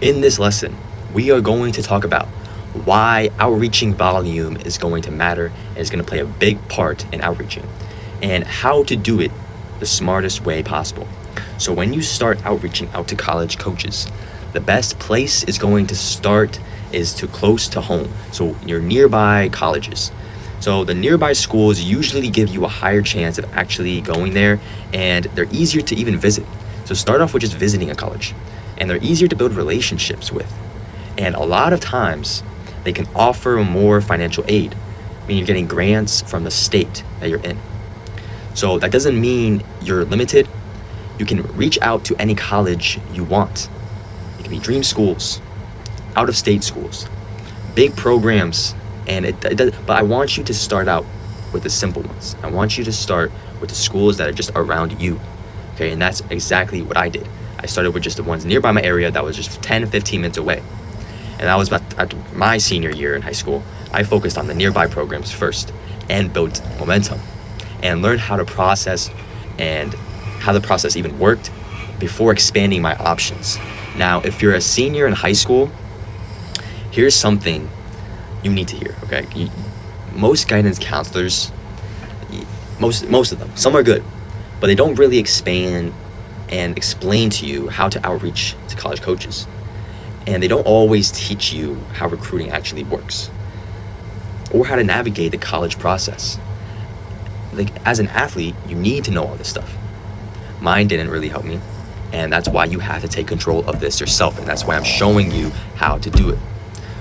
In this lesson, we are going to talk about why outreaching volume is going to matter and is going to play a big part in outreaching, and how to do it the smartest way possible. So when you start outreaching out to college coaches, the best place is going to start is to close to home. So your nearby colleges. So the nearby schools usually give you a higher chance of actually going there, and they're easier to even visit. So start off with just visiting a college, and they're easier to build relationships with. And a lot of times they can offer more financial aid, meaning you're getting grants from the state that you're in. So that doesn't mean you're limited. You can reach out to any college you want. It can be dream schools, out of state schools, big programs, and it does, but I want you to start out with the simple ones. I want you to start with the schools that are just around you. Okay, and that's exactly what I did. I started with just the ones nearby my area that was just 10 to 15 minutes away. And that was after my senior year in high school. I focused on the nearby programs first and built momentum and learned how to process and how the process even worked before expanding my options. Now, if you're a senior in high school, here's something you need to hear, okay? Most guidance counselors, most of them, some are good, but they don't really expand and explain to you how to outreach to college coaches. And they don't always teach you how recruiting actually works or how to navigate the college process. Like, as an athlete, you need to know all this stuff. Mine didn't really help me, and that's why you have to take control of this yourself, and that's why I'm showing you how to do it.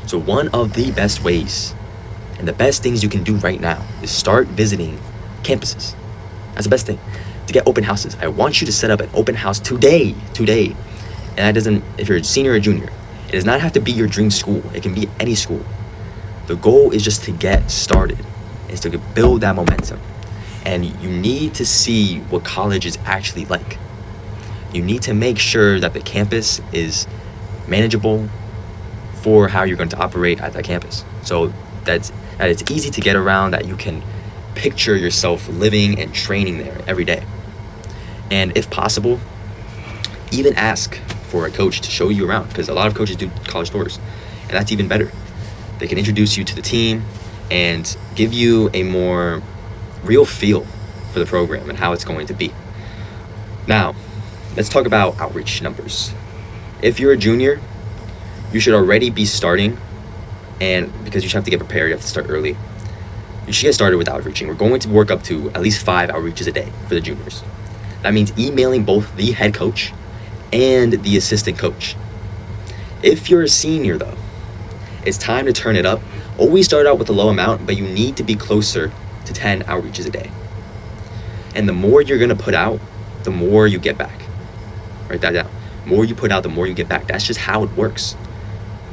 So one of the best ways and the best things you can do right now is start visiting campuses. That's the best thing. To get open houses. I want you to set up an open house today. And that doesn't, if you're a senior or junior, it does not have to be your dream school. It can be any school. The goal is just to get started, is to build that momentum. And you need to see what college is actually like. You need to make sure that the campus is manageable for how you're going to operate at that campus. So that it's easy to get around, that you can picture yourself living and training there every day. And if possible, even ask for a coach to show you around, because a lot of coaches do college tours, and that's even better. They can introduce you to the team and give you a more real feel for the program and how it's going to be. Now, let's talk about outreach numbers. If you're a junior, you should already be starting, and because you should have to get prepared, you have to start early. You should get started with outreaching. We're going to work up to at least 5 outreaches a day for the juniors. That means emailing both the head coach and the assistant coach. If you're a senior though, it's time to turn it up. Always start out with a low amount, but you need to be closer to 10 outreaches a day. And the more you're gonna put out, the more you get back. Write that down. The more you put out, the more you get back. That's just how it works.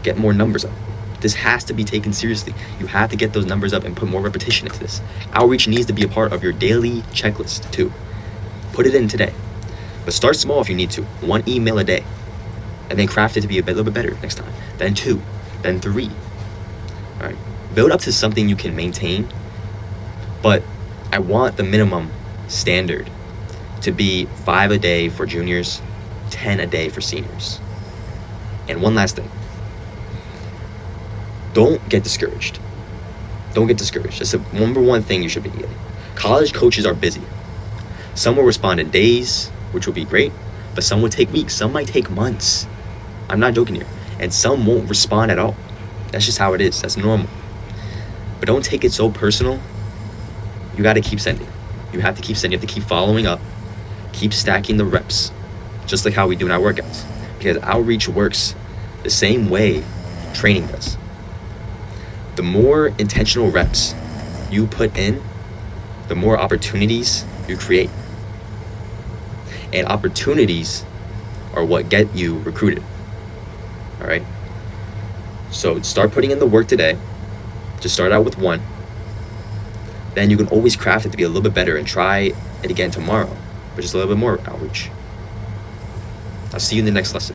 Get more numbers up. This has to be taken seriously. You have to get those numbers up and put more repetition into this. Outreach needs to be a part of your daily checklist too. Put it in today. But start small if you need to. 1 email a day. And then craft it to be a little bit better next time. Then 2. Then 3. All right. Build up to something you can maintain. But I want the minimum standard to be 5 a day for juniors, 10 a day for seniors. And one last thing. Don't get discouraged. Don't get discouraged. That's the number one thing you should be getting. College coaches are busy. Some will respond in days, which will be great, but some will take weeks. Some might take months. I'm not joking here. And some won't respond at all. That's just how it is. That's normal. But don't take it so personal. You got to keep sending. You have to keep sending. You have to keep following up. Keep stacking the reps, just like how we do in our workouts. Because outreach works the same way training does. The more intentional reps you put in, the more opportunities you create. And opportunities are what get you recruited. All right? So start putting in the work today. Just start out with 1. Then you can always craft it to be a little bit better and try it again tomorrow, but just a little bit more outreach. I'll see you in the next lesson.